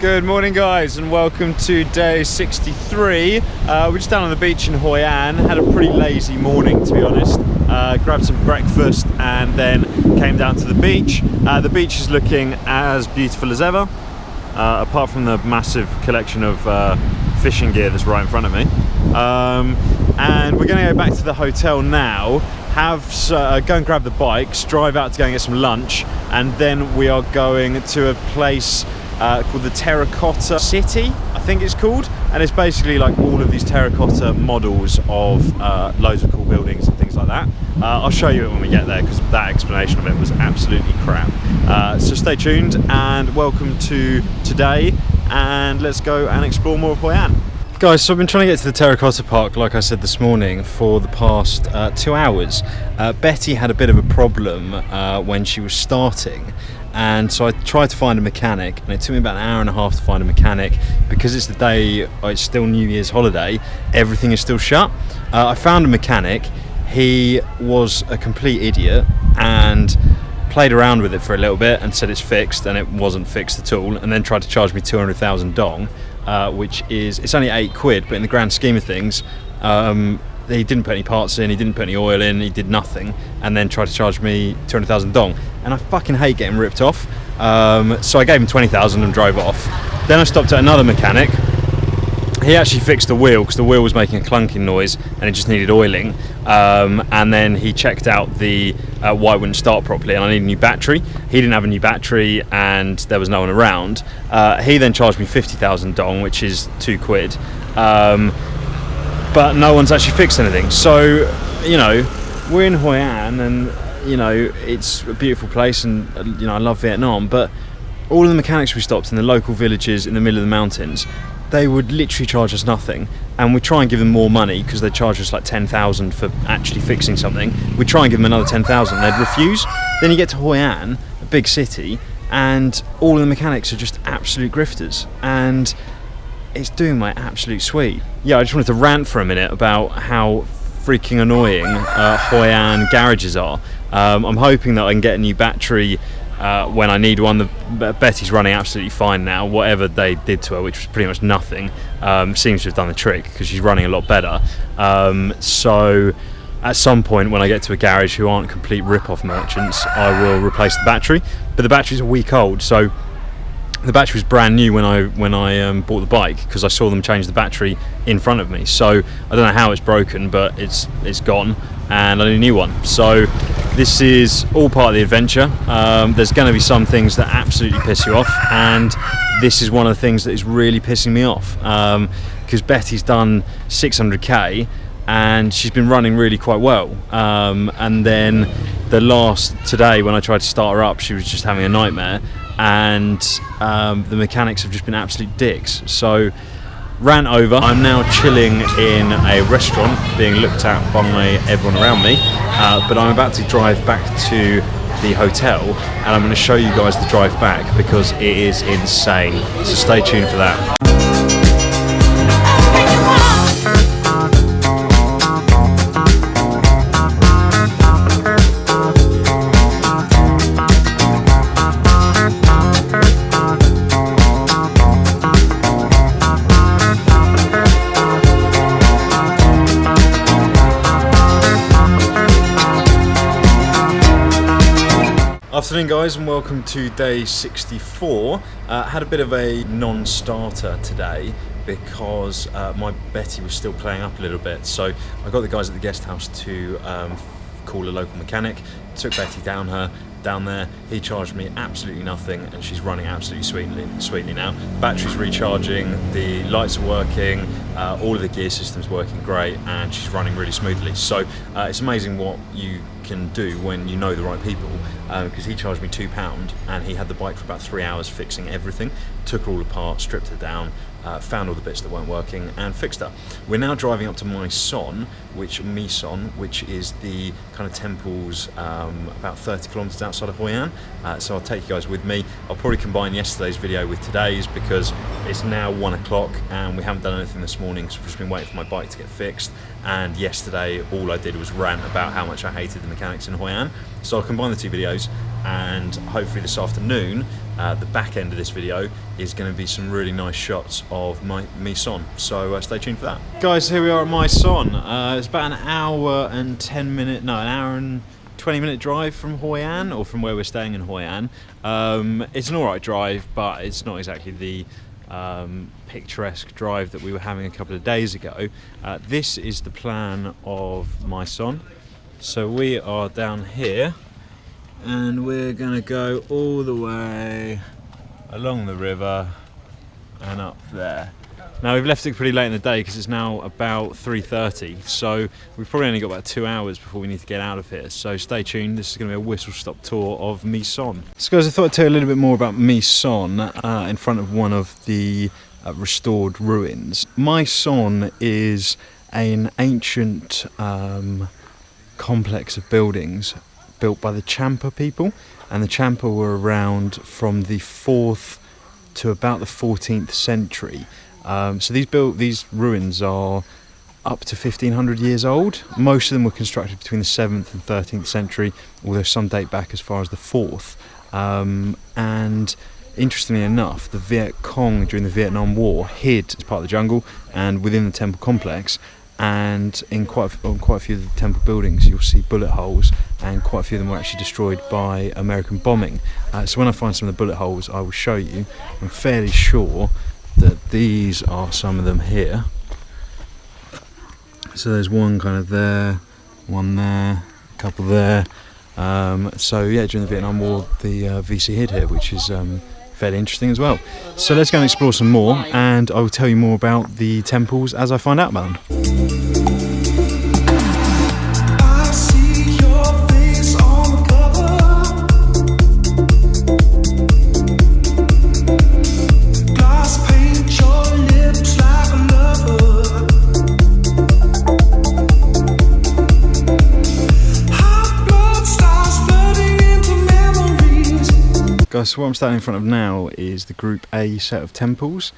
Good morning guys and welcome to day 63. We're just down on the beach in Hoi An. Had a pretty lazy morning to be honest. Grabbed some breakfast and then came down to the beach. The beach is looking as beautiful as ever, apart from the massive collection of fishing gear that's right in front of me. And we're going to go back to the hotel now, go and grab the bikes, drive out to go and get some lunch, and then we are going to a place called the Terracotta City, I think it's called, and it's basically like all of these terracotta models of loads of cool buildings and things like that. I'll show you it when we get there because that explanation of it was absolutely crap. So stay tuned and welcome to today, and let's go and explore more of Hoi An. Guys, so I've been trying to get to the Terracotta Park, like I said this morning, for the past 2 hours. Betty had a bit of a problem when she was starting, and so I tried to find a mechanic, and it took me about an hour and a half to find a mechanic because it's the day, it's still New Year's holiday, everything is still shut. I found a mechanic. He was a complete idiot and played around with it for a little bit and said it's fixed, and it wasn't fixed at all, and then tried to charge me 200,000 dong. Which is, it's only £8, but in the grand scheme of things, he didn't put any parts in, he didn't put any oil in, he did nothing, and then tried to charge me 200,000 dong, and I fucking hate getting ripped off. So I gave him 20,000 and drove off. Then I stopped at another mechanic. He actually fixed the wheel because the wheel was making a clunking noise and it just needed oiling, and then he checked out the why it wouldn't start properly and I needed a new battery. He didn't have a new battery and there was no one around. He then charged me 50,000 dong, which is £2, but no one's actually fixed anything. So, you know, we're in Hoi An and, you know, it's a beautiful place and, you know, I love Vietnam, but all of the mechanics we stopped in the local villages in the middle of the mountains, they would literally charge us nothing, and we try and give them more money because they charge us like 10,000 for actually fixing something. We try and give them another 10,000, they'd refuse. Then you get to Hoi An, a big city, and all of the mechanics are just absolute grifters, and it's doing my absolute sweet. Yeah, I just wanted to rant for a minute about how freaking annoying Hoi An garages are. I'm hoping that I can get a new battery when I need one. Betty's running absolutely fine now. Whatever they did to her, which was pretty much nothing, seems to have done the trick because she's running a lot better. So at some point when I get to a garage who aren't complete rip-off merchants, I will replace the battery. But the battery's a week old, so the battery was brand new when I bought the bike because I saw them change the battery in front of me. So I don't know how it's broken, but it's gone and I need a new one. So this is all part of the adventure. There's going to be some things that absolutely piss you off, and this is one of the things that is really pissing me off, because Betty's done 600k and she's been running really quite well, and then today when I tried to start her up, she was just having a nightmare, and the mechanics have just been absolute dicks. So rant over. I'm now chilling in a restaurant being looked at by everyone around me, but I'm about to drive back to the hotel and I'm going to show you guys the drive back because it is insane, so stay tuned for that. Afternoon guys and welcome to day 64. Had a bit of a non-starter today because my Betty was still playing up a little bit, so I got the guys at the guest house to call a local mechanic, took Betty down there. He charged me absolutely nothing and she's running absolutely sweetly now. Battery's recharging, the lights are working, all of the gear system's working great, and she's running really smoothly. So it's amazing what you can do when you know the right people, because he charged me £2 and he had the bike for about 3 hours fixing everything, took her all apart, stripped her down, found all the bits that weren't working and fixed her. We're now driving up to My Son, which is the kind of temples about 30 kilometers outside of Hoi An. So I'll take you guys with me. I'll probably combine yesterday's video with today's because it's now 1 o'clock and we haven't done anything this morning because we've just been waiting for my bike to get fixed, and yesterday all I did was rant about how much I hated the mechanics in Hoi An. So I'll combine the two videos and hopefully this afternoon, the back end of this video is going to be some really nice shots of my son. So stay tuned for that. Guys, here we are at my son. It's about an hour and 20-minute drive from Hoi An, or from where we're staying in Hoi An. It's an alright drive, but it's not exactly the picturesque drive that we were having a couple of days ago. This is the plan of my son. So we are down here, and we're gonna go all the way along the river and up there. Now we've left it pretty late in the day because it's now about 3:30, so we've probably only got about 2 hours before we need to get out of here. So stay tuned, this is going to be a whistle-stop tour of my son. So guys, I thought I'd tell you a little bit more about my son in front of one of the restored ruins. My son is an ancient complex of buildings built by the Champa people, and the Champa were around from the 4th to about the 14th century. So these ruins are up to 1500 years old. Most of them were constructed between the 7th and 13th century, although some date back as far as the 4th. And interestingly enough, the Viet Cong during the Vietnam War hid as part of the jungle and within the temple complex. And on quite a few of the temple buildings you'll see bullet holes, and quite a few of them were actually destroyed by American bombing. So when I find some of the bullet holes I will show you. I'm fairly sure that these are some of them here. So there's one kind of there, one there, a couple there. So yeah, during the Vietnam War the VC hid here, which is fairly interesting as well. So let's go and explore some more, and I will tell you more about the temples as I find out about them. Guys, so what I'm standing in front of now is the Group A set of temples.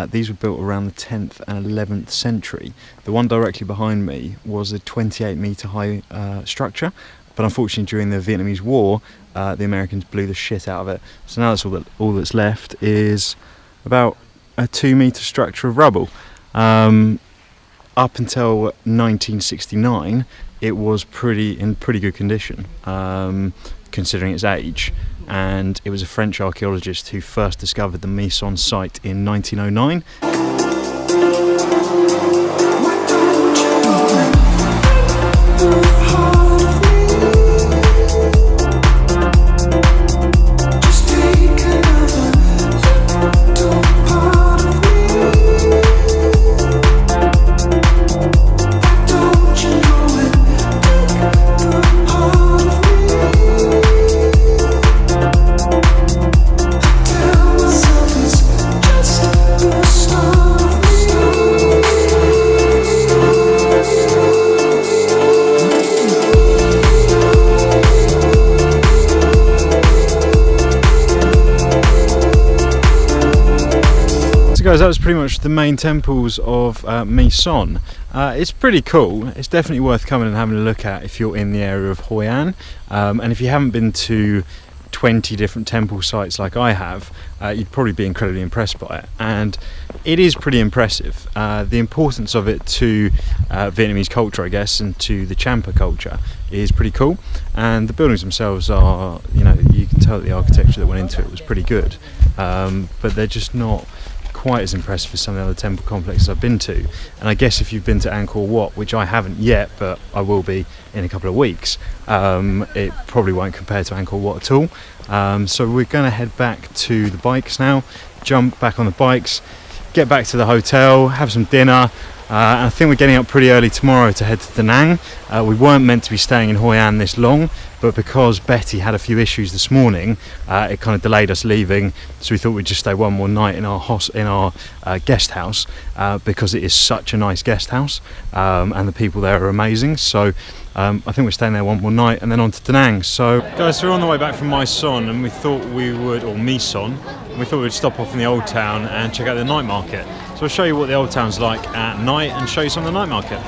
These were built around the 10th and 11th century. The one directly behind me was a 28-metre high structure, but unfortunately during the Vietnamese War the Americans blew the shit out of it. So now that's all that's left is about a 2-metre structure of rubble. Up until 1969 it was in pretty good condition, considering its age. And it was a French archaeologist who first discovered the My Son site in 1909. Guys, that was pretty much the main temples of My Son. It's pretty cool. It's definitely worth coming and having a look at if you're in the area of Hoi An. And if you haven't been to 20 different temple sites like I have, you'd probably be incredibly impressed by it. And it is pretty impressive. The importance of it to Vietnamese culture, I guess, and to the Champa culture is pretty cool. And the buildings themselves are, you can tell that the architecture that went into it was pretty good. But they're just not quite as impressive as some of the other temple complexes I've been to. And I guess if you've been to Angkor Wat, which I haven't yet, but I will be in a couple of weeks, it probably won't compare to Angkor Wat at all. So we're going to head back to the bikes now, jump back on the bikes, get back to the hotel, have some dinner, and I think we're getting up pretty early tomorrow to head to Da Nang. We weren't meant to be staying in Hoi An this long, but because Betty had a few issues this morning, it kind of delayed us leaving, so we thought we'd just stay one more night in our guest house, because it is such a nice guest house, and the people there are amazing. So I think we're staying there one more night and then on to Da Nang. So guys, we're on the way back from My Son, and we thought we would, or My Son, we thought we'd stop off in the old town and check out the night market. So I'll show you what the old town's like at night and show you some of the night market.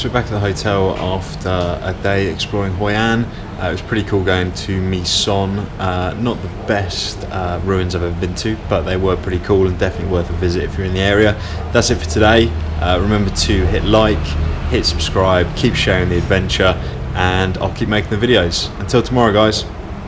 so we're back at the hotel after a day exploring Hoi An. It was pretty cool going to Mi Son. Not the best ruins I've ever been to, but they were pretty cool and definitely worth a visit if you're in the area. That's it for today. Remember to hit like, hit subscribe, keep sharing the adventure, and I'll keep making the videos. Until tomorrow, guys.